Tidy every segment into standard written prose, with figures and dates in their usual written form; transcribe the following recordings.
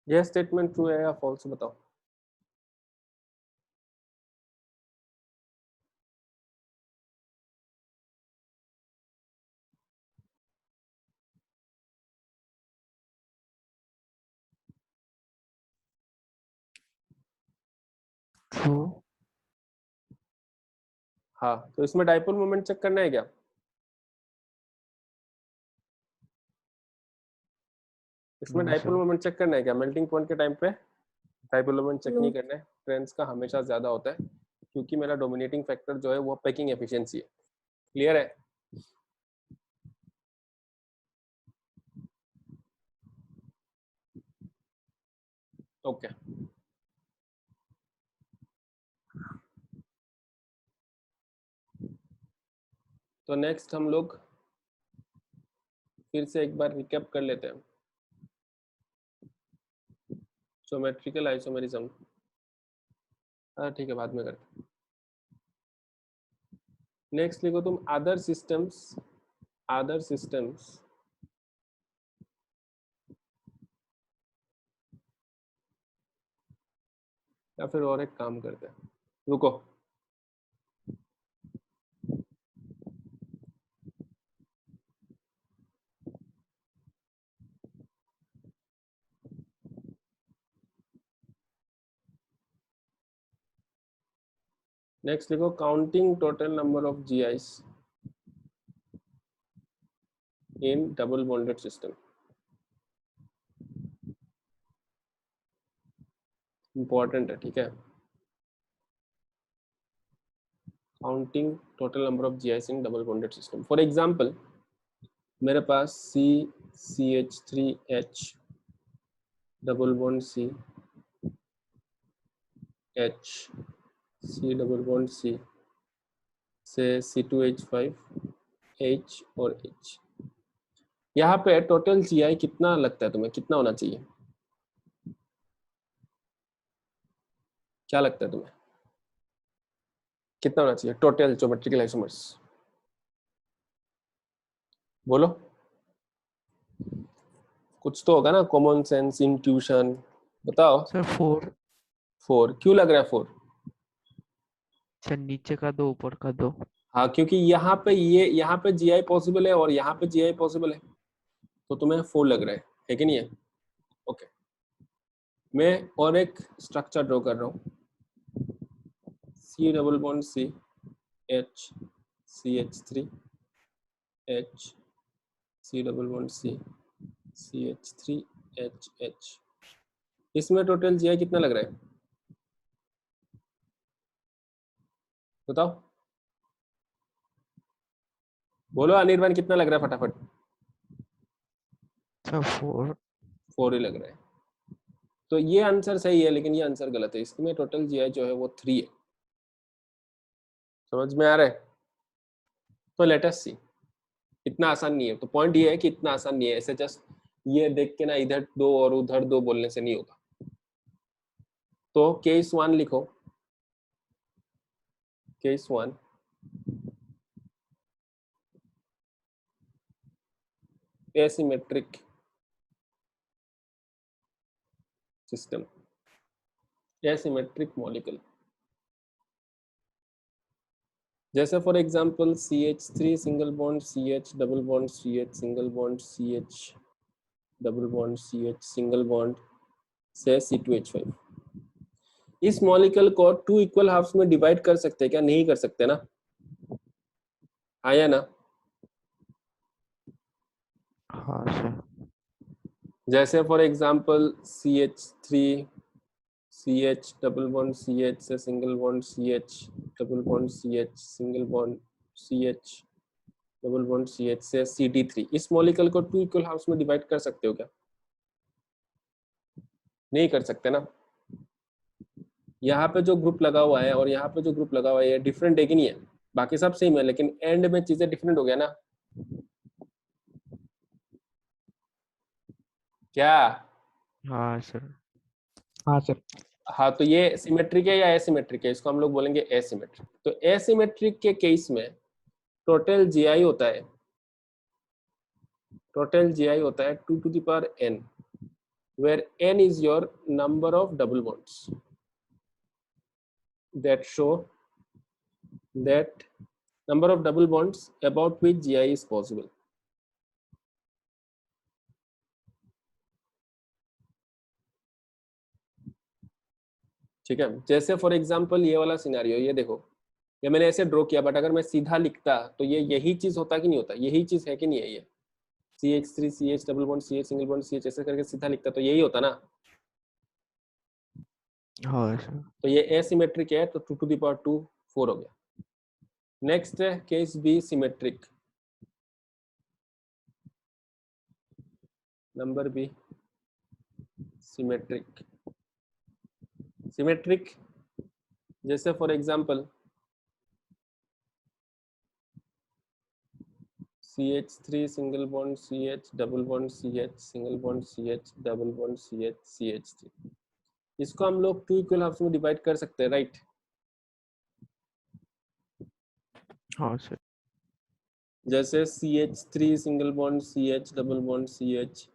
यह statement true है या फॉल्स बताओ। ट्रू। हाँ, तो इसमें डाइपोल मोमेंट चेक करना है क्या? इसमें no dipole sir. Moment check करना है क्या? मेल्टिंग पॉइंट के टाइम पे डाइपोल मोमेंट चेक नो। नहीं करना है। ट्रेंड्स का हमेशा ज्यादा होता है क्योंकि मेरा डोमिनेटिंग फैक्टर जो है वो पैकिंग एफिशिएंसी है। क्लियर है? ओके। तो नेक्स्ट हम लोग फिर से एक बार रिकैप कर लेते हैं। ज्योमेट्रिकल आइसोमेरिज्म, ठीक है, बाद में करते हैं। नेक्स्ट लिखो तुम अदर सिस्टम्स, अदर सिस्टम्स या फिर और एक काम करते हैं, रुको। नेक्स्ट लिखो counting total number of GIs in double bonded system. Important है, ठीक है। Counting total number of GIs in double bonded system. For example मेरे पास CH3H double bond C, H C double bond C से C2H5 H और H। यहाँ पे total GI कितना लगता है तुम्हें, कितना होना चाहिए? क्या लगता है तुम्हें कितना होना चाहिए टोटल ज्योमेट्रिकल आइसोमर्स? बोलो, कुछ तो होगा ना, कॉमन सेंस, इंट्यूशन, बताओ। सर 4। 4 क्यों लग रहा है 4? सर नीचे का 2 ऊपर का 2। हाँ, क्योंकि यहाँ पे जीआई पॉसिबल है और यहाँ पे जीआई पॉसिबल है, तो तुम्हें 4 लग रहा है कि नहीं है? ओके, मैं और एक स्ट्रक्चर ड्रॉ कर रहा हूँ। C double bond C H CH3 H C double bond C CH3 H H। इसमें टोटल जीआई कितना लग रहा है बताओ? बोलो अनिर्बान, कितना लग रहा है फटाफट? सर 4। 4 ही लग रहा है। तो ये आंसर सही है, लेकिन ये आंसर गलत है। इसमें टोटल जीआई जो है वो 3 है। समझ में आ रहा है? तो लेट अस सी। इतना आसान नहीं है, तो पॉइंट ये है कि इतना आसान नहीं है। ऐसे जस्ट ये देख के ना इधर 2 और उधर 2 बोलने से नहीं होगा। तो केस 1 लिखो, case 1 asymmetric system, asymmetric molecule. जैसे for example CH3 single bond CH double bond CH single bond CH double bond CH single bond से C2H5। इस मॉलिक्यूल को 2 इक्वल हाफ्स में डिवाइड कर सकते हैं क्या? नहीं कर सकते ना, आया ना? हाँ सर। जैसे for example CH3 CH double bond CH से single bond CH double bond CH single bond CH double bond CH से CD3। इस मॉलिक्यूल को 2 इक्वल हाफ्स में डिवाइड कर सकते हो क्या? नहीं कर सकते ना। यहाँ पे जो ग्रुप लगा हुआ है और यहाँ पे जो ग्रुप लगा हुआ है ये डिफरेंट है कि नहीं है? बाकी सब सेम है, लेकिन एंड में चीजें डिफरेंट हो गया ना। क्या? हाँ सर। हाँ सर। हाँ, तो ये सिमेट्रिक है या एसिमेट्रिक है? इसको हम लोग बोलेंगे एसिमेट्रिक। तो एसिमेट्रिक के केस में टोटल जीआई होता है, टोटल जीआई होता है 2 to the power n where n is your number of double bonds that show that number of double bonds about which GI is possible. ठीक है, जैसे फॉर एग्जांपल ये वाला सिनेरियो, ये देखो, ये मैंने ऐसे ड्रॉ किया, बट अगर मैं सीधा लिखता तो ये यही चीज होता कि नहीं होता, यही चीज है कि नहीं है, ये CH3 CH double bond CH single bond CH ऐसे करके सीधा लिखता तो यही होता ना। हाँ सर। तो ये एसिमेट्रिक है, तो 2 to the power 2 4 हो गया। नेक्स्ट है case B symmetric, number B symmetric. Symmetric जैसे for example CH3 single bond CH double bond CH single bond CH double bond CH CH3, इसको हम लोग 2 इक्वल हाफ्स में डिवाइड कर सकते हैं, राइट? हाँ सर। जैसे CH3 single bond CH double bond CH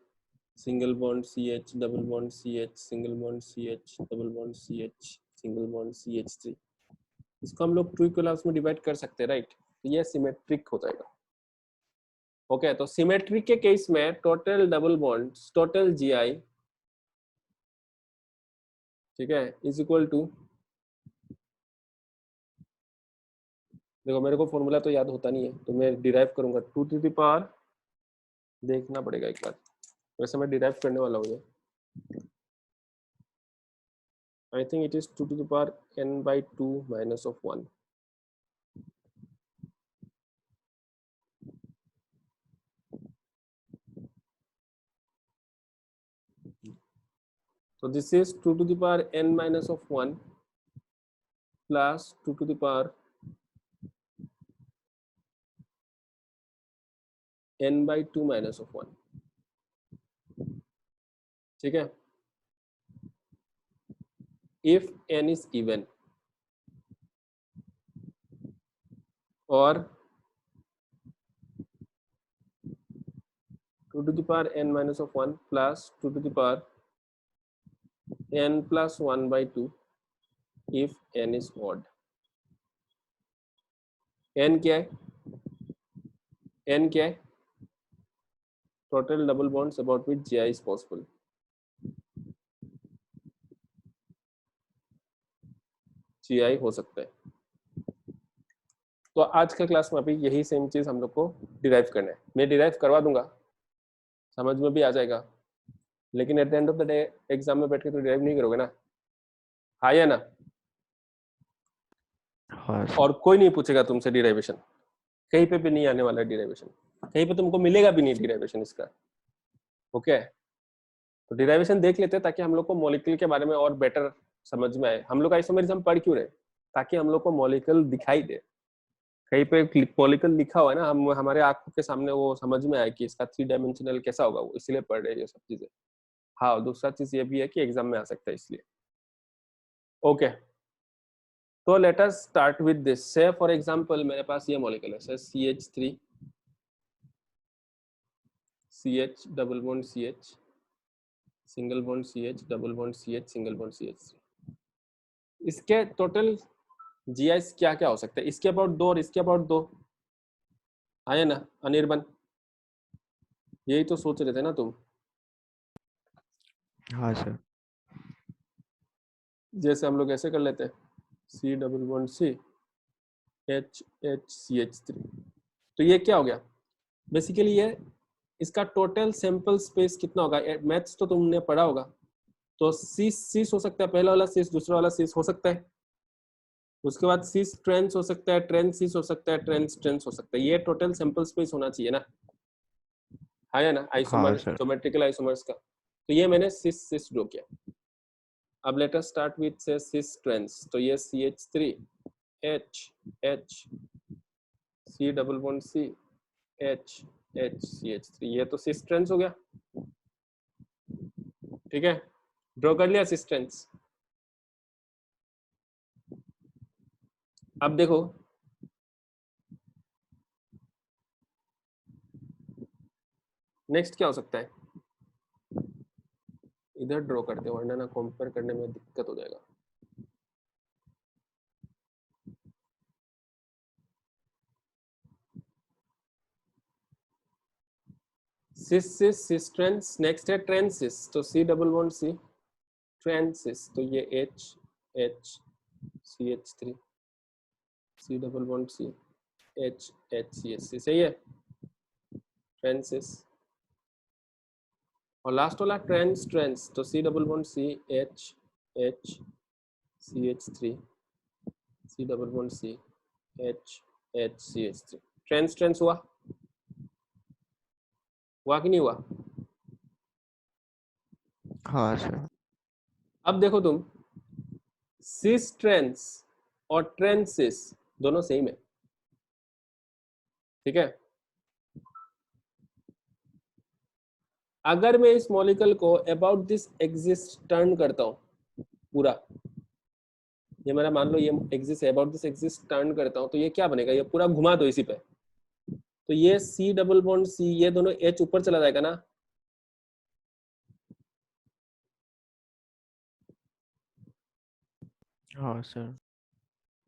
single bond CH double bond CH single bond CH double bond CH single bond CH3, इसको हम लोग 2 इक्वल हाफ्स में डिवाइड कर सकते हैं, राइट? तो ये सिमेट्रिक हो जाएगा। ओके, तो सिमेट्रिक के केस में total double bond, total GI, ठीक है, इज इक्वल टू, देखो मेरे को फॉर्मूला तो याद होता नहीं है, तो मैं डिराइव करूंगा 2 टू द पावर, देखना पड़ेगा एक बार, वैसे मैं डिराइव करने वाला हूँ। I think it is 2 to the power n/2 minus of 1। So this is 2 to the power n minus of 1 plus 2 to the power n/2 minus of 1, ठीक है? If n is even or 2 to the power n minus of 1 plus 2 to the power n plus 1/2 if n is odd। n क्या है? n क्या है? Total double bonds about which GI is possible। GI हो सकता है। तो आज के क्लास में अभी यही सेम चीज हम लोग को डिराइव करना है, मैं डिराइव करवा दूंगा, समझ में भी आ जाएगा, लेकिन at the end of the day exam में बैठ के तो डिराइव नहीं करोगे ना, हाँ या ना? हाँ सर। और कोई नहीं पूछेगा तुमसे डिराइवेशन, कहीं पे भी नहीं आने वाला डिराइवेशन, कहीं पे तुमको मिलेगा भी नहीं डिराइवेशन इसका। ओके, तो डिराइवेशन देख लेते हैं ताकि हम लोग को मॉलिक्यूल के बारे में और बेटर समझ में आए। हम लोग आइसोमेरिज्म पढ़ क्यों रहे? ताकि हम लोग को मॉलिक्यूल दिखाई दे, कहीं पे मॉलिक्यूल लिखा हुआ है ना, हम हमारे आंखों के सामने वो समझ में आए कि इसका 3 डायमेंशनल कैसा होगा, वो इसलिए पढ़ रहे हैं ये सब चीजें। हाँ, दूसरा चीज ये भी है कि एग्जाम में आ सकता है इसलिए। ओके, तो let us start with this. से फॉर एग्जांपल मेरे पास ये मॉलिक्यूल है, CH3 CH double bond CH single bond CH double bond CH single bond CH। इसके टोटल GI क्या क्या हो सकता है? इसके अबाउट 2 और इसके अबाउट 2 आए ना अनिर्बन, यही तो सोच रहे थे ना तुम? हाँ सर। जैसे हम लोग ऐसे कर लेते हैं, C double bond C H H CH3, तो ये क्या हो गया? बेसिकली ये इसका टोटल सैंपल स्पेस कितना होगा? मैथ्स तो तुमने पढ़ा होगा, तो सिस हो सकता है, पहला वाला सिस, दूसरा वाला सिस हो सकता है, उसके बाद सिस ट्रांस हो सकता है, ट्रांस सिस हो सकता है, ट्रांस ट्रांस हो सकता है। ये टोटल सैंपल स्पेस होना चाहिए ना, हाँ या ना? हाँ आइसोमर, सर। ज्योमेट्रिकल आइसोमर्स का। तो ये मैंने सिस सिस ड्रॉ किया। अब लेट अस स्टार्ट विद से सिस ट्रांस, तो ये CH3 H H C double bond C H H CH3, ये तो सिस ट्रांस हो गया, ठीक है? ड्रॉ कर लिया सिस ट्रांस। अब देखो नेक्स्ट क्या हो सकता है? इधर ड्रॉ करते हैं वरना ना कंपेयर करने में दिक्कत हो जाएगा। सिस सिस सिस ट्रेंस, नेक्स्ट है ट्रेंसिस, तो सी डबल बॉन्ड सी, ट्रेंसिस, तो ये H H CH3, C double bond C, H H CH3, सही है, ट्रेंसिस। और लास्ट वाला ट्रेंस ट्रेंस, तो C double bond C, H H CH3, C double bond C, H H CH3, trans trans हुआ कि नहीं हुआ? हाँ सर। अब देखो तुम, सिस ट्रेंस और ट्रेंसिस दोनों सेम है, ठीक है। अगर मैं इस मॉलिक्यूल को अबाउट दिस एक्सिस टर्न करता हूं पूरा, ये मेरा मान लो ये एक्सिस है, अबाउट दिस एक्सिस टर्न करता हूं, तो ये क्या बनेगा, ये पूरा घुमा दो इसी पे, तो ये सी डबल बॉन्ड सी, ये दोनों H ऊपर चला जाएगा ना, हाँ सर।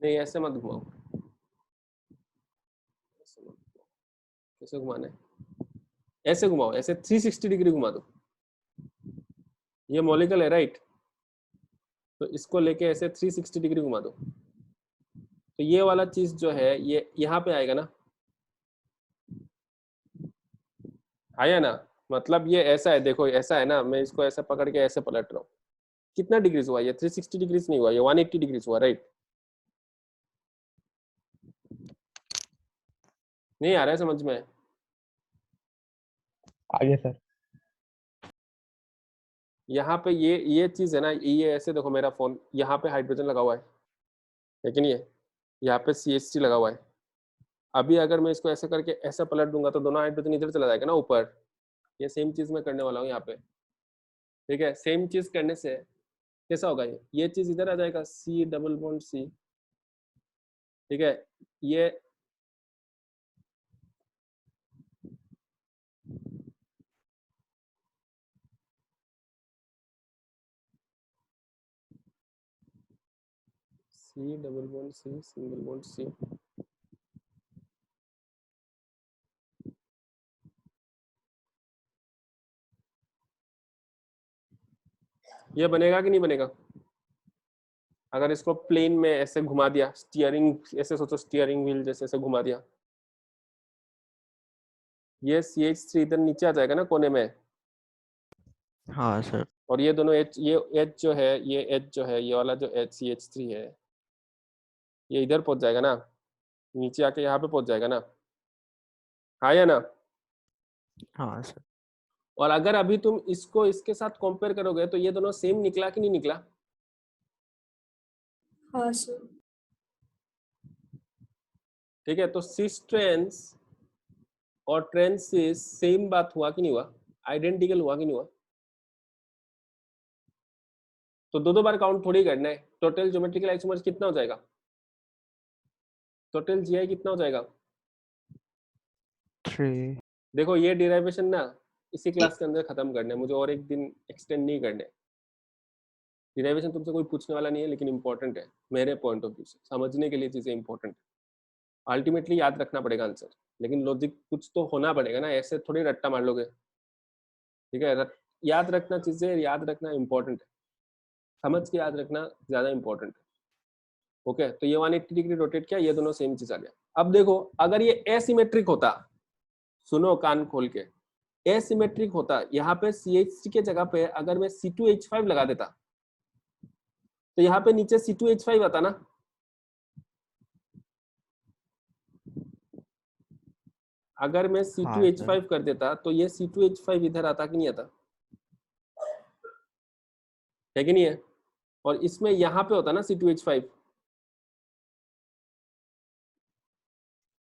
नहीं ऐसे मत घुमाओ, कैसे घुमाना है, ऐसे घुमाओ, ऐसे 360 डिग्री घुमा दो, ये मॉलिक्यूल है राइट, तो इसको लेके ऐसे 360 डिग्री घुमा दो, तो ये वाला चीज जो है ये यहाँ पे आएगा ना, आया ना, मतलब ये ऐसा है, देखो ऐसा है ना, मैं इसको ऐसे पकड़ के ऐसे पलट रहा हूँ, कितना डिग्रीज हुआ ये, 360 डिग्रीज नहीं हुआ, ये 180 डिग्रीज हुआ राइट, नहीं आ रहा है समझ में? आगे सर। यहाँ पे ये चीज है ना, ये ऐसे देखो, मेरा फोन यहाँ पे हाइड्रोजन लगा हुआ है कि नहीं है, यहाँ पे CH3 लगा हुआ है, अभी अगर मैं इसको ऐसे करके ऐसे पलट दूंगा तो दोनों हाइड्रोजन इधर चला जाएगा ना ऊपर, ये सेम चीज मैं करने वाला हूँ यहाँ पे, ठीक है। सेम चीज करने से कैसा होगा, ये चीज इधर आ जाएगा, सी डबल बॉन्ड सी, ठीक है, ये C double bond C, single bond C, ये बनेगा कि नहीं बनेगा? अगर इसको प्लेन में ऐसे घुमा दिया, स्टीयरिंग, ऐसे सोचो स्टीयरिंग व्हील जैसे ऐसे घुमा दिया, ये CH3 इधर नीचे आ जाएगा ना कोने में, हाँ सर। और ये दोनों H, ये H जो है, ये H जो है, ये वाला जो CH3 है, ये इधर पहुंच जाएगा ना, नीचे आके यहाँ पे पहुंच जाएगा ना, हाँ या ना? हाँ सर। और अगर अभी तुम इसको इसके साथ कंपेयर करोगे तो ये दोनों सेम निकला कि नहीं निकला? हाँ सर। ठीक है, तो सिस ट्रेंस और ट्रेंसिस सेम बात हुआ कि नहीं हुआ, आइडेंटिकल हुआ कि नहीं हुआ? तो दो बार काउंट थोड़ी करना है, टोटल ज्योमेट्रिकल आइसोमर्स कितना हो जाएगा, टोटल GI कितना हो जाएगा? 3। देखो ये डिराइवेशन ना इसी क्लास के अंदर खत्म करना है, मुझे और एक दिन एक्सटेंड नहीं करने। डिराइवेशन तुमसे कोई पूछने वाला नहीं है, लेकिन इंपॉर्टेंट है मेरे पॉइंट ऑफ व्यू से, समझने के लिए चीजें इंपॉर्टेंट है, अल्टीमेटली याद रखना पड़ेगा आंसर, लेकिन लॉजिक कुछ तो होना पड़ेगा ना, ऐसे थोड़ी रट्टा मार लोगे, ठीक है। याद रखना चीजें, याद रखना इंपॉर्टेंट है, समझ के याद रखना ज्यादा इंपॉर्टेंट है। ओके, तो ये 180 डिग्री रोटेट किया, ये दोनों सेम चीज आ गया। अब देखो अगर ये एसिमेट्रिक होता, सुनो कान खोल के, एसिमेट्रिक होता, यहाँ पे CH3 के जगह पे अगर मैं C2H5 लगा देता तो यहाँ पे नीचे C2H5 आता ना, अगर मैं C2H5 कर देता तो ये C2H5 इधर आता कि नहीं आता, है कि नहीं है? और इसमें यहाँ पे होता ना C2H5,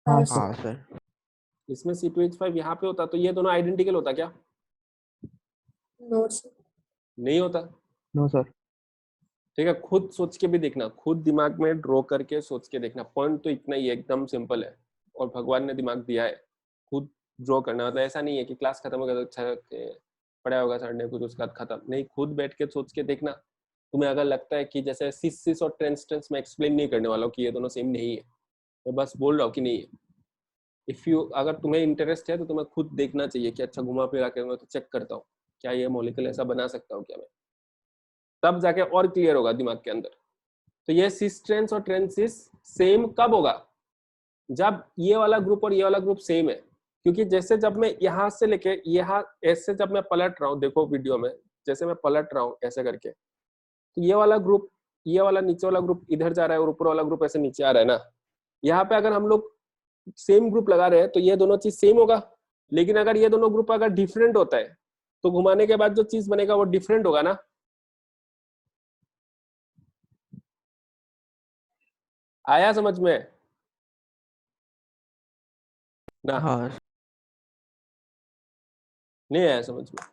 हाँ हाँ सर। सर। इसमें C2H5 यहाँ पे होता, तो ये दोनों आइडेंटिकल होता क्या? No sir. नहीं होता। No sir. ठीक है, खुद सोच के भी देखना, खुद दिमाग में ड्रॉ करके सोच के देखना, पॉइंट तो इतना ही है, एकदम सिंपल है, और भगवान ने दिमाग दिया है, खुद ड्रॉ करना, मतलब ऐसा नहीं है कि क्लास खत्म हो गया तो अच्छा पढ़ाया होगा सर ने कुछ, उसके बाद खत्म नहीं। खुद बैठ के सोच के देखना, तुम्हें अगर लगता है कि जैसे सिस सिस और ट्रेंस ट्रेंस मैं एक्सप्लेन नहीं करने वाला हूँ कि ये दोनों सेम नहीं है, मैं बस बोल रहा हूँ कि नहीं है। इफ यू, अगर तुम्हें इंटरेस्ट है तो तुम्हें खुद देखना चाहिए कि अच्छा घुमा फिरा के मैं तो चेक करता हूँ क्या ये मॉलिक्यूल ऐसा बना सकता हूँ क्या मैं, तब जाके और क्लियर होगा दिमाग के अंदर। तो ये सिस ट्रेंस और ट्रेंसिस सेम कब होगा, जब ये वाला ग्रुप और ये वाला ग्रुप सेम है। क्योंकि जैसे जब मैं यहाँ से लेके यहाँ ऐसे जब मैं पलट रहा हूँ, देखो वीडियो में जैसे मैं पलट रहा हूँ ऐसे करके, तो ये वाला ग्रुप, ये वाला नीचे वाला ग्रुप इधर जा रहा है और ऊपर वाला ग्रुप ऐसे नीचे आ रहा है ना। यहाँ पे अगर हम लोग सेम ग्रुप लगा रहे हैं तो ये दोनों चीज सेम होगा, लेकिन अगर ये दोनों ग्रुप अगर डिफरेंट होता है तो घुमाने के बाद जो चीज बनेगा वो डिफरेंट होगा ना। आया समझ में ना? हाँ नहीं आया समझ में?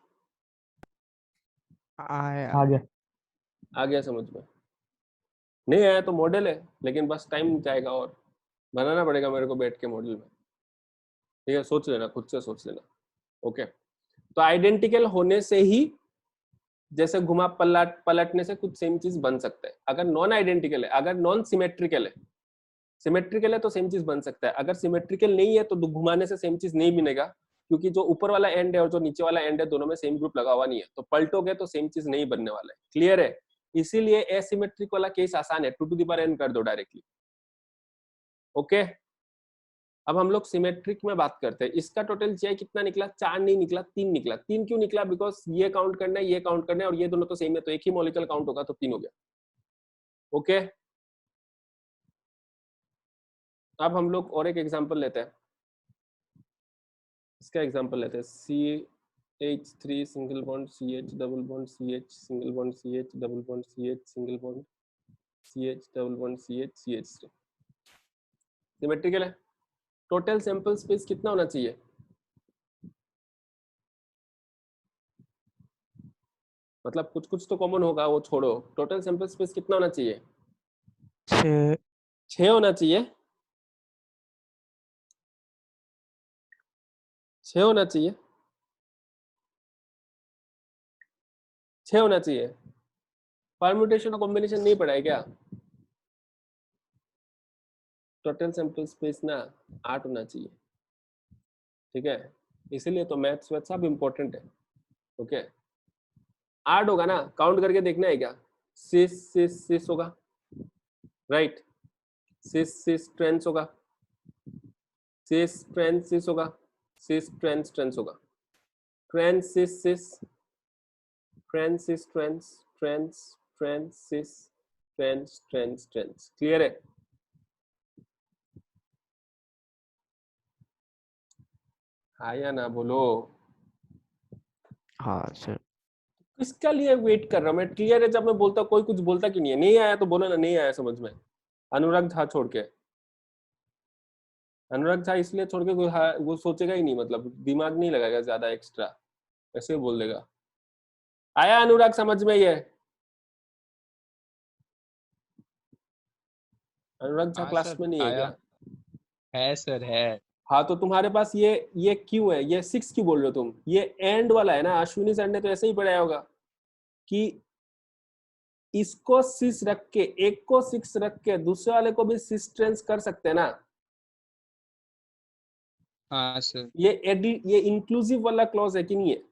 आया। आ गया। आ गया समझ में? नहीं आया तो मॉडल है, लेकिन बस टाइम जाएगा और बनाना पड़ेगा मेरे को बैठ के मॉडल में। ठीक है, सोच लेना, खुद से सोच लेना। ओके, तो आइडेंटिकल होने से ही, जैसे घुमा पलटने से कुछ सेम चीज बन सकता है। अगर नॉन आइडेंटिकल है, अगर नॉन सिमेट्रिकल है, सिमेट्रिकल है तो सेम चीज बन सकता है, अगर सिमेट्रिकल नहीं है तो घुमाने से सेम चीज नहीं बनेगा, क्योंकि जो ऊपर वाला एंड है और जो नीचे वाला एंड है दोनों में सेम ग्रुप लगा हुआ नहीं है, तो पलटोगे तो सेम चीज नहीं बनने वाला है। क्लियर है? इसीलिए एसिमेट्रिक वाला केस आसान है, 2 टू द पावर n कर दो डायरेक्टली। ओके, अब हम लोग सिमेट्रिक में बात करते हैं। इसका टोटल जीआई कितना निकला? 4 नहीं निकला, 3 निकला। 3 क्यों निकला? बिकॉज ये काउंट करना है, ये काउंट करना है, और ये दोनों तो सेम है, तो एक ही मॉलिक्यूल काउंट होगा, तो 3 हो गया। ओके, अब हम लोग और एक एग्जांपल लेते हैं। इसका एग्जांपल लेते हैं, CH3 single bond CH double bond CH single bond CH double bond CH single bond CH double bond CH CH3 symmetrical है। टोटल सैंपल स्पेस कितना होना चाहिए? मतलब कुछ कुछ तो कॉमन होगा, वो छोड़ो। टोटल सैंपल स्पेस कितना होना चाहिए? 6। 6 होना चाहिए। 6 होना चाहिए। 6 होना चाहिए। परम्यूटेशन और कॉम्बिनेशन नहीं पढ़ा है क्या? टोटल सैंपल स्पेस ना 8 होना चाहिए। ठीक है, इसीलिए तो मैथ्स वैथ सब इम्पोर्टेंट है। ओके, 8 होगा ना, काउंट करके देखना है क्या? सिस होगा, राइट? सिस ट्रेंस होगा, सिस ट्रेंसिस होगा, सिस ट्रेंस होगा, ट्रेंसिस ट्रेंसिस ट्रेंस ट्रेंस ट्रेंसिस ट्रेंस। क्लियर है? हाँ या ना बोलो? हाँ सर। किसका लिए वेट कर रहा हूँ मैं? क्लियर है? जब मैं बोलता कोई कुछ बोलता कि नहीं है, नहीं आया तो बोलो ना, नहीं आया समझ में। अनुराग झा छोड़ के, अनुराग झा इसलिए छोड़ के वो सोचेगा ही नहीं, मतलब दिमाग नहीं लगाएगा ज्यादा एक्स्ट्रा, ऐसे बोल देगा। आया अनुराग समझ में? ये अनुराग झा हाँ क्लास सर में नहीं है आया। क्या? है सर है। हाँ, तो तुम्हारे पास ये क्यों है? ये 6 क्यों बोल रहे हो तुम? ये एंड वाला है ना। अश्विनी सर ने तो ऐसे ही पढ़ाया होगा कि इसको 6 रख के, एक को 6 रख के दूसरे वाले को भी 6 ट्रेंस कर सकते हैं ना। हाँ सर। ये इंक्लूसिव वाला क्लॉज है कि नहीं है?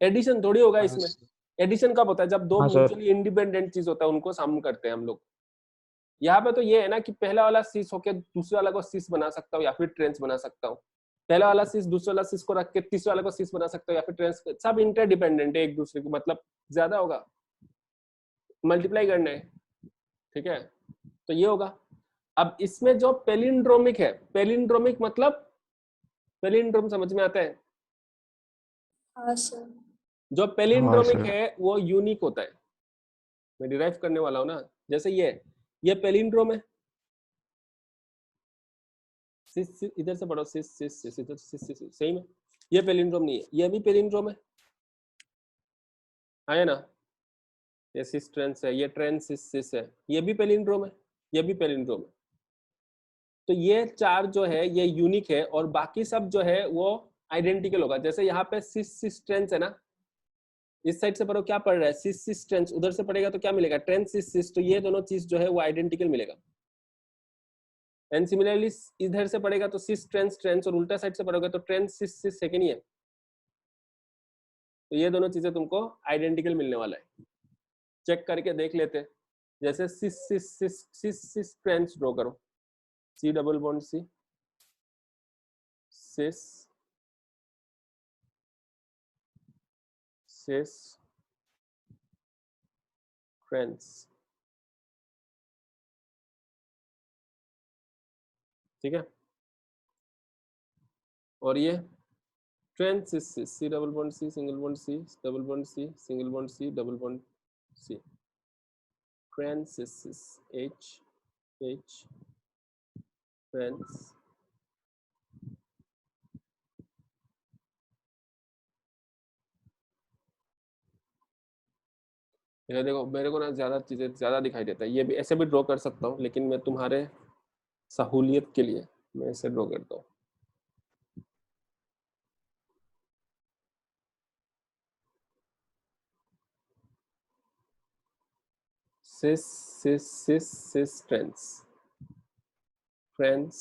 एडिशन थोड़ी होगा हाँ इसमें। सर। एडिशन कब होता है? जब दो हाँ सर। म्यूचुअली इंडिपेंडेंट चीज होता है, उनको सम करते हैं हम लोग। यहाँ पे तो ये है ना कि पहला वाला 6 होके दूसरे वाला को 6 बना सकता हूँ या फिर ट्रेंस बना सकता हूँ। पहला वाला 6 दूसरे वाला 6 को रख के तीसरे वाले को 6 बना सकता हूँ या फिर ट्रेंस। सब इंटरडिपेंडेंट है एक दूसरे को, मतलब ज्यादा होगा, मल्टीप्लाई करना है। ठीक है, तो ये होगा। अब इसमें जो पेलिंड्रोमिक है, पेलिंड्रोमिक मतलब पेलिंड्रोम समझ में आता है? हाँ सर। जो हाँ पेलिंड्रोमिक सर। है वो यूनिक होता है। मैं डिराइव करने वाला हूं ना, जैसे ये पेलिंड्रोम है। इधर से पढ़ो, सिस इधर सिस सेम है। ये पेलिंड्रोम नहीं है, ये भी पेलिंड्रोम है। आया ना? ये सिस ट्रेंस है, ये ट्रेंस सिस है, ये भी पेलिंड्रोम है, ये भी पेलिंड्रोम है। तो ये 4 जो है ये यूनिक है, और बाकी सब जो है वो आइडेंटिकल होगा। जैसे यहाँ पे सिस सिस ट्रेंस है ना, इस साइड से पढ़ो क्या पढ़ रहा है, सिस सिस ट्रेंस, उधर से पढ़ेगा तो क्या मिलेगा, ट्रेंस सिस सिस, तो ये दोनों चीज जो है वो आइडेंटिकल मिलेगा। एंड सिमिलरली इधर से पढ़ेगा तो सिस ट्रेंस ट्रेंस, और उल्टा साइड से पढ़ोगे तो ट्रेंस सिस सिस है कि नहीं है। तो ये दोनों चीजें तुमको आइडेंटिकल मिलने वाला है। चेक करके देख लेते हैं। जैसे सिस सिस सिस सिस सिस ट्रेंस ड्रॉ करो, C double bond C, cis cis trans, ठीक है। और ये trans cis cis, C double bond C, single bond C, double bond C, single bond C, double bond C, trans cis cis, H H trans, ये देखो मेरे को ना ज्यादा चीजें ज्यादा दिखाई देता है, ये भी ऐसे भी ड्रॉ कर सकता हूँ, लेकिन मैं तुम्हारे सहूलियत के लिए मैं ऐसे ड्रॉ करता हूँ। सिस सिस सिस cis trains, trains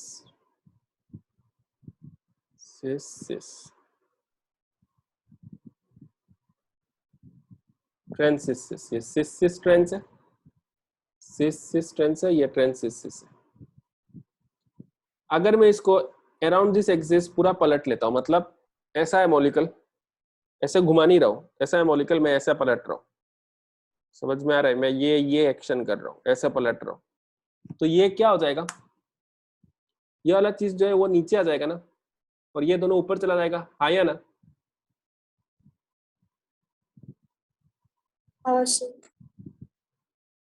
cis cis, trains cis सिस, ये सिस सिस ट्रेंस है, सिस सिस ट्रेंस है, ये ट्रेंस सिस सिस है। अगर मैं इसको अराउंड दिस एक्सिस पूरा पलट लेता हूँ, मतलब ऐसा है मॉलिक्यूल, ऐसे घुमा नहीं रहा हूँ, ऐसा है मॉलिक्यूल, मैं ऐसा पलट रहा हूँ, समझ में आ रहा है, मैं ये एक्शन कर रहा हूँ, ऐसे पलट रहा हूँ, तो ये क्या हो जाएगा, ये वाला चीज जो है वो नीचे आ जाएगा ना, और ये दोनों ऊपर चला जाएगा, आया ना। हाँ सर।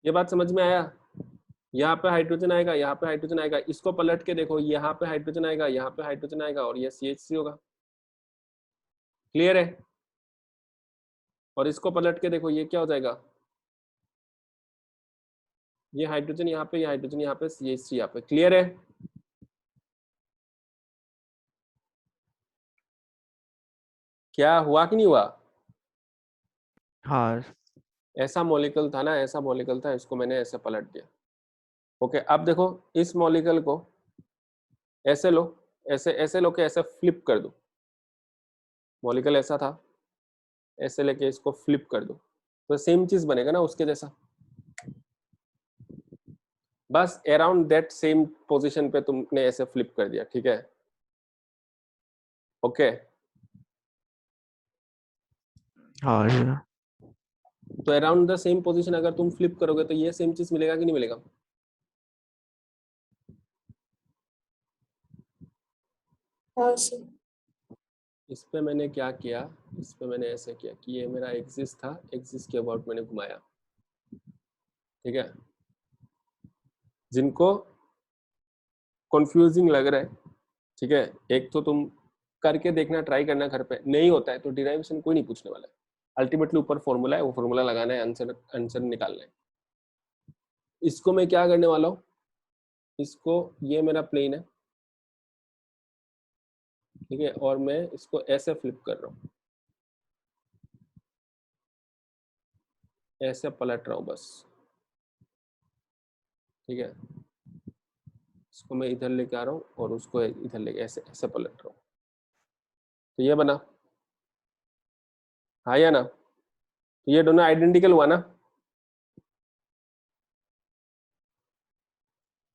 ये बात समझ में आया। यहाँ पे हाइड्रोजन आएगा, यहाँ पे हाइड्रोजन आएगा, इसको पलट के देखो, यहाँ पे हाइड्रोजन आएगा, यहाँ पे हाइड्रोजन आएगा, और ये CH3 होगा। क्लियर है। और इसको पलट के देखो, ये क्या हो जाएगा, ये हाइड्रोजन यहाँ पे, ये हाइड्रोजन यहाँ पे, CH3 यहाँ पे। क्लियर है। क्या हुआ कि नहीं हुआ। हाँ ऐसा मॉलिक्यूल था ना, ऐसा मॉलिक्यूल था, इसको मैंने ऐसे पलट दिया। ओके, अब देखो इस मॉलिक्यूल को ऐसे लो, ऐसे ऐसे लो के ऐसे फ्लिप कर दो, मॉलिक्यूल ऐसा था, ऐसे लेके इसको फ्लिप कर दो, तो सेम चीज बनेगा ना उसके जैसा, बस अराउंड दैट सेम पोजीशन पे तुमने ऐसे फ्लिप कर दिया, ठीक है। ओके, हाँ सर। तो अराउंड द सेम पोजीशन अगर तुम फ्लिप करोगे तो ये सेम चीज मिलेगा कि नहीं मिलेगा। हाँ सर। इस पे मैंने क्या किया, इस पे मैंने ऐसे किया कि ये मेरा एक्सिस था, एक्सिस के अबाउट मैंने घुमाया, ठीक है। जिनको कंफ्यूजिंग लग रहा है, ठीक है, एक तो तुम करके देखना, ट्राई करना घर पे, नहीं होता है तो डिराइवेशन कोई नहीं पूछने वाला है, अल्टीमेटली ऊपर फॉर्मूला है, वो फॉर्मूला लगाना है, आंसर आंसर निकालना है। इसको मैं क्या करने वाला हूँ, इसको, ये मेरा प्लेन है, ठीक है, और मैं इसको ऐसे फ्लिप कर रहा हूँ, ऐसे पलट रहा हूँ बस, ठीक है। इसको मैं इधर लेके आ रहा हूँ और उसको इधर लेके ऐसे ऐसे पलट रहा हूँ, तो ये बना, हाँ या ना। तो ये दोनों आइडेंटिकल हुआ ना।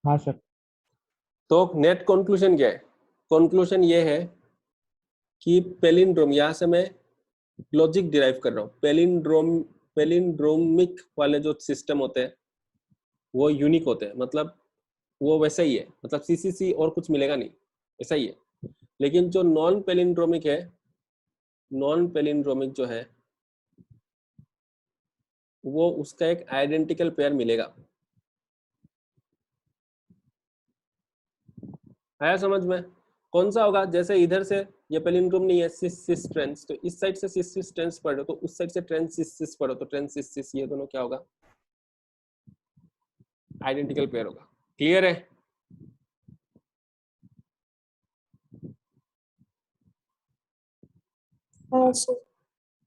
हाँ सर। तो नेट कंक्लूजन क्या है, कंक्लूजन ये है कि पेलिंड्रोम, यहाँ से मैं लॉजिक डिराइव कर रहा हूँ, पेलिंड्रोमिक वाले जो सिस्टम होते हैं वो यूनिक होते हैं, मतलब वो वैसा ही है, मतलब CCC और कुछ मिलेगा नहीं, ऐसा ही है। लेकिन जो नॉन पेलिंड्रोमिक है, नॉन पेलिंड्रोमिक जो है वो उसका एक आइडेंटिकल पेयर मिलेगा, है समझ में। कौन सा होगा, जैसे इधर से ये पेलिंड्रोम नहीं है, सिस सिस ट्रेंस, तो इस साइड से सिस सिस ट्रेंस पढ़ो, तो उस साइड से ट्रेंस सिस सिस पढ़ो, तो ट्रेंस सिस सिस, ये दोनों क्या होगा, आइडेंटिकल पेयर होगा। क्लियर है। हाँ सर।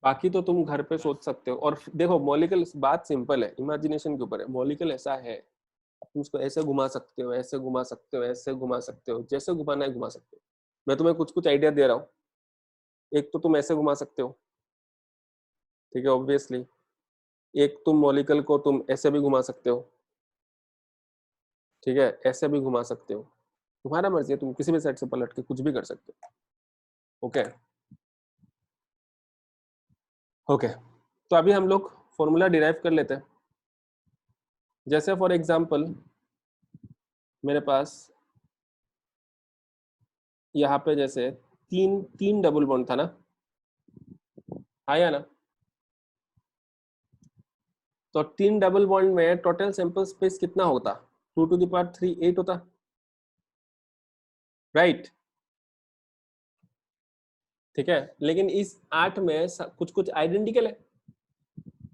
बाकी तो तुम घर पे सोच सकते हो। और देखो मॉलिक्यूल बात सिंपल है, इमेजिनेशन के ऊपर है। मॉलिक्यूल ऐसा है, तुम उसको ऐसे घुमा सकते हो, ऐसे घुमा सकते हो, ऐसे घुमा सकते हो, जैसे घुमाना है घुमा सकते हो। मैं तुम्हें कुछ कुछ आइडिया दे रहा हूँ। एक तो तुम ऐसे घुमा सकते हो, ठीक है, ऑब्वियसली। एक तुम मॉलिक्यूल को तुम ऐसे भी घुमा सकते हो, ठीक है, ऐसे भी घुमा सकते हो। तुम्हारा मर्जी है, तुम किसी भी साइड से पलट के कुछ भी कर सकते हो। ओके ओके, तो अभी हम लोग फॉर्मूला डिराइव कर लेते हैं। जैसे फॉर एग्जांपल मेरे पास यहाँ पे जैसे तीन तीन डबल बॉन्ड था ना, आया ना? तो तीन डबल बॉन्ड में टोटल सैंपल स्पेस कितना होता? 2 to the power 3 8 होता, राइट? ठीक है, लेकिन इस 8 में कुछ कुछ आइडेंटिकल है।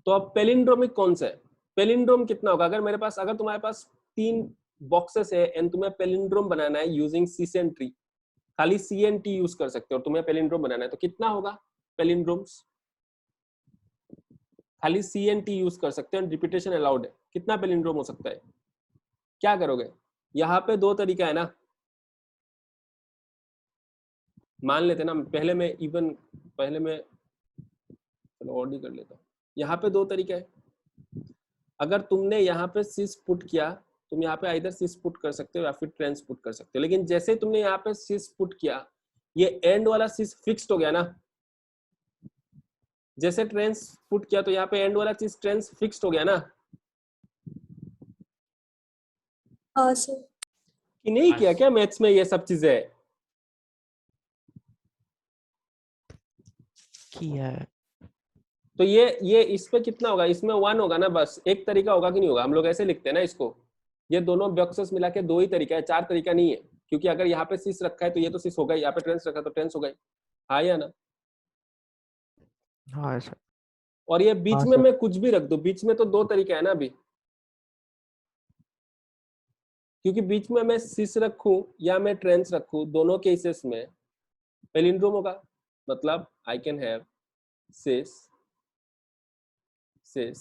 तो अब पेलिंड्रोमिक कौन सा है? पेलिंड्रोम कितना होगा? अगर मेरे पास, अगर तुम्हारे पास 3 बॉक्सेस है एंड तुम्हें पेलिंड्रोम बनाना है यूजिंग सीसेंट्री, खाली CNT यूज कर सकते हो, तुम्हें पेलिंड्रोम बनाना है, तो कितना होगा पेलिंड्रोम्स? खाली CNT यूज कर सकते हैं, रिपीटेशन अलाउड है। कितना पेलिंड्रोम हो सकता है? क्या करोगे? यहाँ पे दो तरीका है ना, मान लेते ना, पहले मैं चलो और नहीं कर लेता। यहाँ पे दो तरीका है। अगर तुमने यहाँ पे सिस पुट किया, तुम यहाँ पे इधर सिस पुट कर सकते हो या फिर ट्रांस पुट कर सकते हो, लेकिन जैसे तुमने यहाँ पे सिस पुट किया, ये एंड वाला सिस फिक्स्ड हो गया ना। जैसे ट्रांस पुट किया तो यहाँ पे एंड वाला चीज ट्रांस फिक्स्ड हो गया ना, हाँ सर। कि नहीं किया क्या मैथ्स में ये सब चीजें? किया है। तो ये इस पे कितना होगा? इसमें 1 होगा ना, बस एक तरीका होगा कि नहीं होगा? हम लोग ऐसे लिखते हैं ना इसको। ये दोनों बॉक्सेस मिला के 2 ही तरीका है, 4 तरीका नहीं है, क्योंकि अगर यहाँ पे सिस रखा है तो ये तो सिस होगा ही, यहाँ पे ट्रांस रखा तो ट्रांस होगा ही। हाँ या ना? हाँ सर। और ये बीच हाँ में सर। मैं कुछ भी रख दूं, बीच में तो 2 तरीका है ना अभी, क्योंकि बीच में मैं सिस रखूं या मैं ट्रांस रखूं, दोनों केसेस में पेलिंड्रोम होगा। मतलब आई कैन हैव सिस सिस,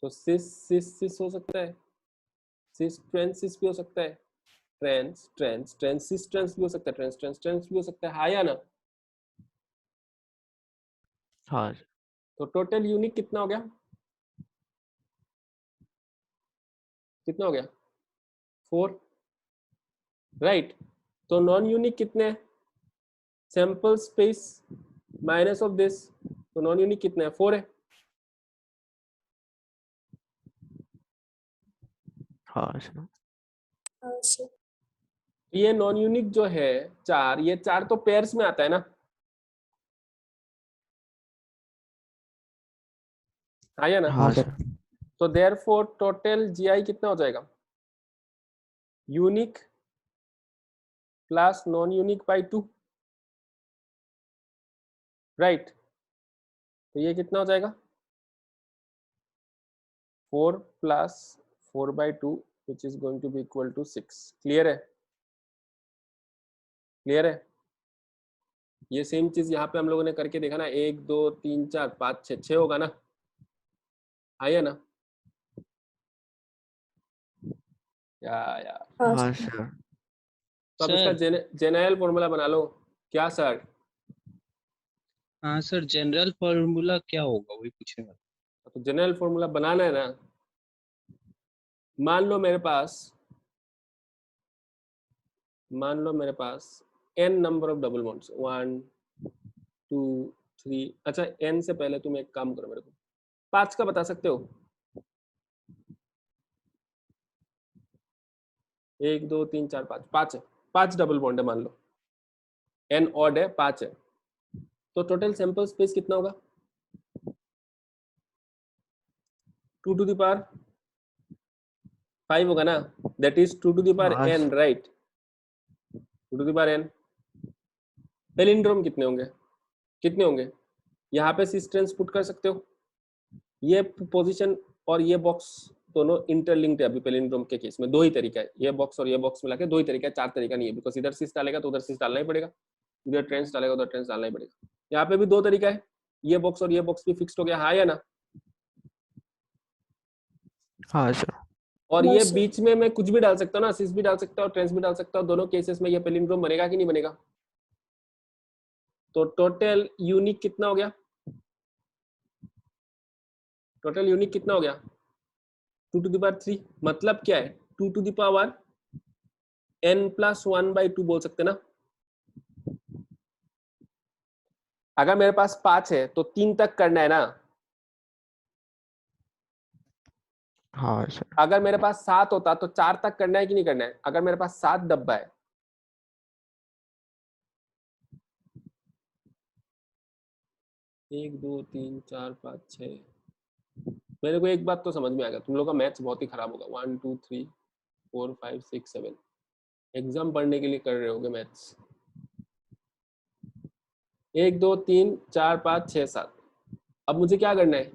तो सिस सिस सिस हो सकता है, सिस ट्रांस सिस भी हो सकता है, trans trans trans cis trans भी हो सकता है, ट्रांस ट्रांस ट्रांस भी हो सकता है। हाँ या ना? हाँ सर। तो टोटल यूनिक कितना हो गया? कितना हो गया? 4, राइट? तो नॉन यूनिक कितने हैं? Sample space minus of this, तो नॉन यूनिक कितने हैं? 4 है। हाँ सर। हाँ सर। ये नॉन यूनिक जो है 4, ये 4 तो पेयर्स में आता है ना, हाँ या ना? हाँ सर। तो देयरफॉर टोटल GI कितना हो जाएगा? Unique plus non unique by 2, right? तो ये कितना हो जाएगा? 4 प्लस 4/2 which is going to be equal to 6। Clear है? क्लियर है? ये सेम चीज यहाँ पे हम लोगों ने करके देखा ना, 1 2 3 4 5 6 6 होगा ना, आया ना? यार हाँ हाँ सर। सर। तो अब इसका सर जेनरल फॉर्मूला बना लो। क्या सर? हाँ सर, जनरल फॉर्मूला क्या होगा वही पूछने वाला। तो जनरल फॉर्मूला बनाना है ना। मान लो मेरे पास n number of double bonds, 1 2 3। अच्छा n से पहले तुम एक काम करो, मेरे को 5 का बता सकते हो? 1 2 3 4 5, 5 है, 5 डबल बॉन्ड है मान लो, n ऑड है, 5 है, तो टोटल सैंपल स्पेस कितना होगा? 2 to the power 5 होगा ना, that is 2 to the power हाँ n, sir. Right? 2 to the power n। Palindrome कितने होंगे? कितने होंगे? यहाँ पे सिस्टेंस पुट कर सकते हो। ये पोजीशन और ये बॉक्स दोनों इंटरलिंक्ड है। अभी पेलिंड्रोम के केस में 2 ही तरीका है, ये बॉक्स और ये बॉक्स मिला के 2 ही तरीका है, 4 तरीका नहीं है, बिकॉज इधर सिस डालेगा तो उधर सिस डालना ही पड़ेगा। इधर ट्रेंड्स डालेगा उधर ट्रेंड्स डालना ही पड़ेगा। यहाँ पे भी दो तरीका है, ये बॉक्स और ये बॉक्स भी फिक्स्ड हो गया, हाँ या ना? हाँ सर। और हाँ ये सर। बीच में मैं कुछ भी डाल सकता हूँ ना, सिस भी डाल सकता हूँ, ट्रेंड्स भी डाल सकता हूँ, दोनों केसेस में ये पैलिंड्रोम बनेगा कि नहीं बनेगा? तो टोटल यूनिक कितना हो गया? टोटल यूनिक कितना हो गया? 2 to the power 3। मतलब क्या है? 2 to the power n+1/2 बोल सकते ना। अगर मेरे पास 5 है तो 3 तक करना है ना। हाँ सर। अगर मेरे पास 7 होता तो 4 तक करना है कि नहीं करना है? अगर मेरे पास 7 डब्बा है, 1 2 3 4 5 6, मेरे को एक बात तो समझ में आ गया, तुम लोग का मैथ्स बहुत ही खराब होगा। 1 2 3 4 5 6 7 एग्जाम पढ़ने के लिए कर रहे होगे मैथ्स। 1 2 3 4 5 6 7। अब मुझे क्या करना है?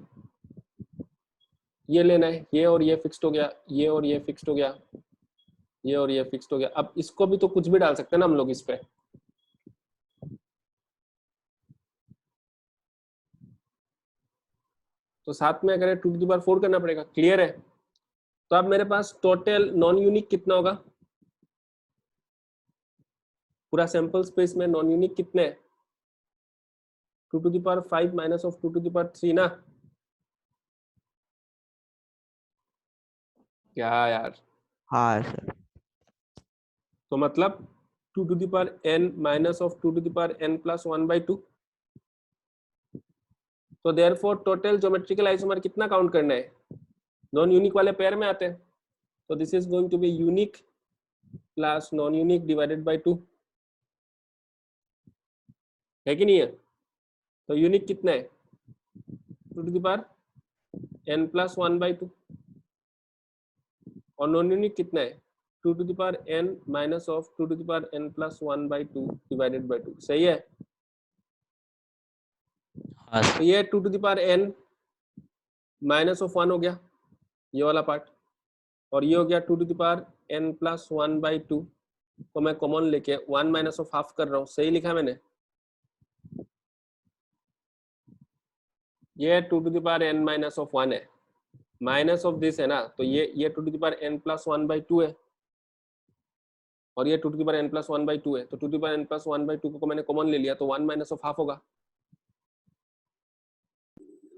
ये लेना है, ये और ये फिक्स्ड हो गया, ये और ये फिक्स्ड हो गया, ये और ये फिक्स्ड हो गया। अब इसको भी तो कुछ भी डाल सकते हैं ना हम लोग इस पे। तो साथ में अगर 2 to the power 4 करना पड़ेगा, क्लियर है? तो अब मेरे पास टोटल नॉन यूनिक कितना होगा? पूरा सैंपल स्पेस में नॉन यूनिक कितने हैं? 2 to the power 5 minus of 2 to the power 3 ना। क्या यार? हाँ सर। तो मतलब 2 to the power n minus of 2 to the power n+1/2। तो देयरफॉर टोटल ज्योमेट्रिकल आइसोमर कितना काउंट करना है? नॉन यूनिक वाले पेयर में आते हैं, तो this is going to be unique plus non unique divided by 2, है कि नहीं है? तो यूनिक कितना है? 2 to the power n+1/2 और नॉन यूनिक कितना है? 2 to the power n minus of 2 to the power n+1/2 divided by 2। सही है? हाँ तो ये 2 to the power n minus of 1 हो गया, ये वाला पार्ट, और ये हो गया 2 to the power n+1/2। तो मैं कॉमन लेके 1 माइनस ऑफ हाफ कर रहा हूँ। सही लिखा मैंने? ये 2 to the power n minus of 1 है, माइनस ऑफ दिस है ना, तो ये 2 to the power n+1/2 है, और ये 2 to the power n+1/2 है। तो 2 to the power n+1/2 को मैंने कॉमन ले लिया, तो 1 माइनस ऑफ हाफ होगा।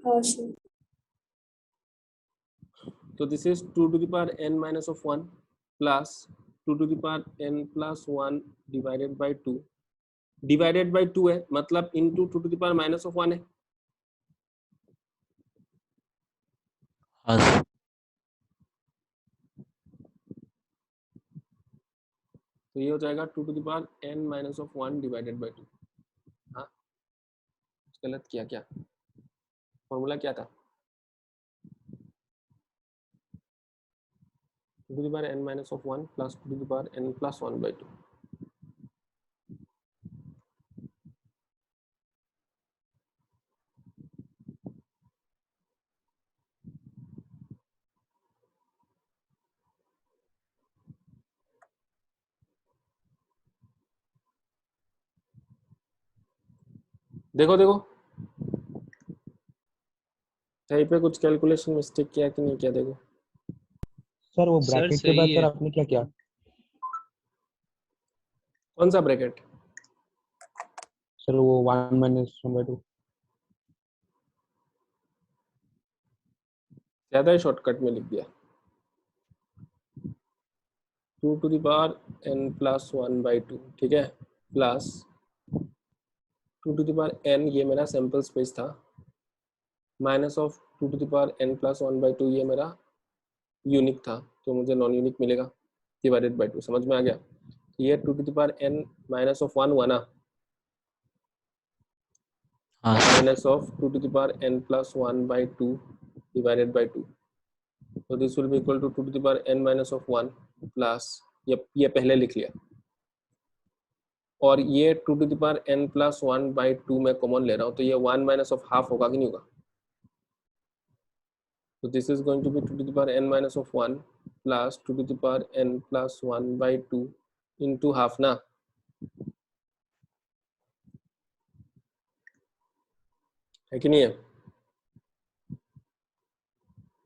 हाँ सर। तो this is 2 to the power n minus of 1 plus 2 to the power n+1 divided by 2, divided by 2 है मतलब into 2 to the power minus of 1 है। हाँ सर। तो ये हो जाएगा 2 to the power n minus of 1 divided by 2। हाँ, गलत किया क्या? फॉर्मूला क्या था? 2 to the power n minus of 1 plus 2 to the power n+1/2। देखो देखो कहीं पे कुछ कैलकुलेशन मिस्टेक किया कि नहीं किया, देखो। सर वो सर ब्रैकेट के बाद सही सर है। आपने क्या किया? कौन सा ब्रैकेट? सर वो 1 - 1/2। ज्यादा ही शॉर्टकट में लिख दिया। 2 to the power n+1/2, ठीक है, plus 2 to the power n, ये मेरा सैंपल स्पेस था, minus of 2 to the power n+1/2, ये मेरा यूनिक था, तो मुझे नॉन यूनिक मिलेगा, डिवाइडेड बाय 2। समझ में आ गया? ये 2 to the power n minus of 1 हुआ ना, हाँ सर। Minus of 2 to the power n+1/2 divided by 2। तो this will be equal to 2 to the power n minus of 1 plus ये पहले लिख लिया, और ये 2 to the power n+1/2 मैं कॉमन ले रहा हूँ, तो ये 1 माइनस ऑफ हाफ होगा कि नहीं होगा? तो this is going to be 2 to the power n minus of 1 plus 2 to the power n+1/2 into half ना। है कि नहीं है?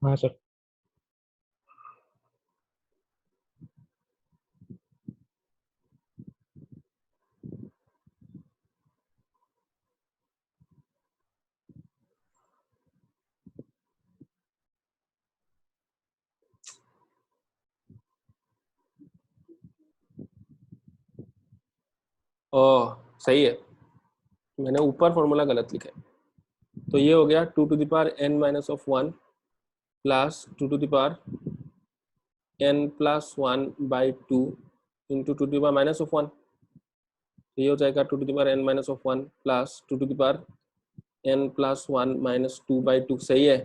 हाँ सर। ओह सही है, मैंने ऊपर फॉर्मूला गलत लिखा है। तो ये हो गया 2 to the power n minus of 1 plus 2 to the power n plus 1 by 2 into 2 to the power minus of 1। तो ये हो जाएगा 2 to the power n minus of 1 plus 2 to the power n plus 1 minus 2 by 2। सही है?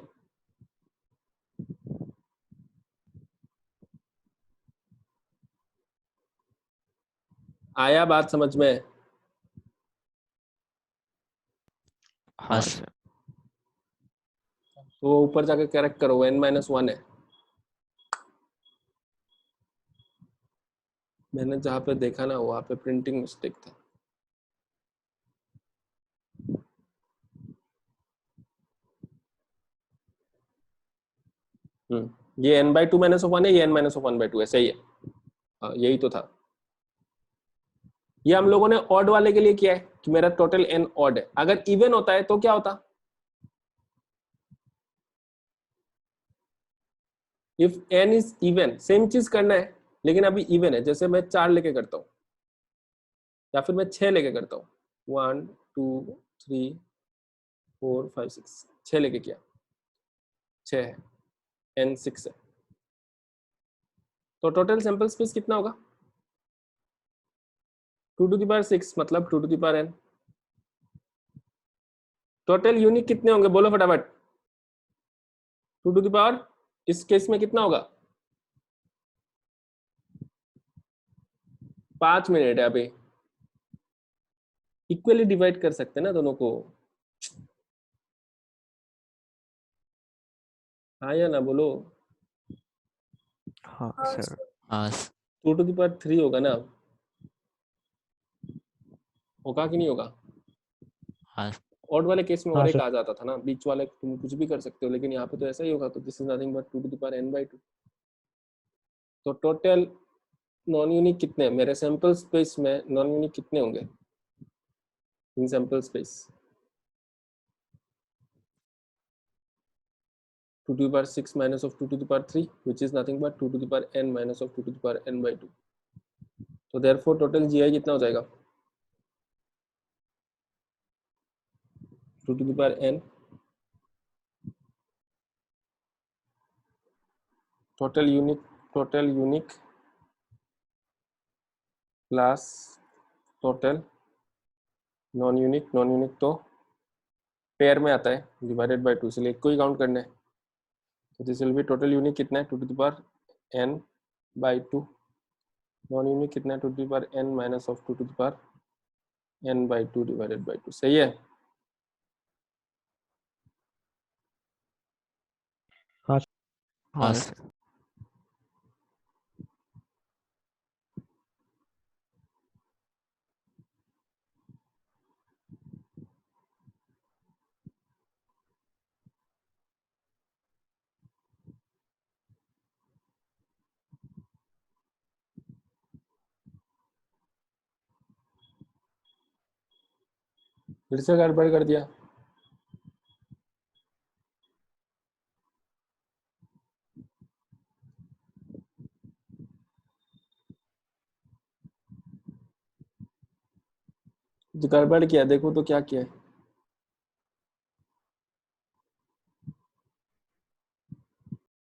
आया बात समझ में? हाँ सर। तो ऊपर जाके करेक्ट करो, n माइनस 1 है। मैंने जहाँ पे देखा ना वहाँ पे प्रिंटिंग मिस्टेक था। ये n बाई 2 माइनस ऑफ 1 है, ये n माइनस ऑफ 1 बाई 2 है। सही है, हाँ यही तो था। ये हम लोगों ने ऑड वाले के लिए किया है कि मेरा टोटल n ऑड है। अगर इवन होता है तो क्या होता? If n is even, same चीज करना है लेकिन अभी इवन है। जैसे मैं 4 लेके करता हूँ या फिर मैं 6 लेके करता हूँ, 1 2 3 4 5 6, 6 लेके किया, 6 है, n 6 है, तो टोटल सैंपल स्पेस कितना होगा? 2 टू द पावर 6 मतलब 2 to the power n। Total unique कितने होंगे बोलो फटाफट? 2 टू द पावर, इस केस में कितना होगा? 5 मिनट है अभी। इक्वली डिवाइड कर सकते हैं ना दोनों को। हाँ या ना बोलो? हाँ हाँ सर। सर। हाँ 2 टू द पावर 3 होगा ना? होगा कि नहीं होगा? हाँ ऑड वाले केस में हाँ और एक सर। आ जाता था ना, बीच वाले तुम कुछ भी कर सकते हो, लेकिन यहाँ पे तो ऐसा ही होगा। तो this is nothing but 2 to the power n by 2। तो टोटल नॉन यूनिक कितने मेरे सैंपल स्पेस में? नॉन यूनिक कितने होंगे in sample space? 2 to the power 6 minus of 2 to the power 3, which is nothing but 2 to the power n minus of 2 to the power n by 2। तो therefore total GI कितना हो जाएगा? 2 to the power n total unique plus total non unique तो pair में आता है, divided by 2, इसलिए एक को ही काउंट करना है। तो this will B total unique कितना है? 2 to the power n by 2। Non unique कितना है? 2 to the power n minus of 2 to the power n by 2 divided by 2। सही है? हाँ हाँ सर। फिर से गड़बड़ कर दिया। गड़बड़ किया, देखो तो क्या किया है।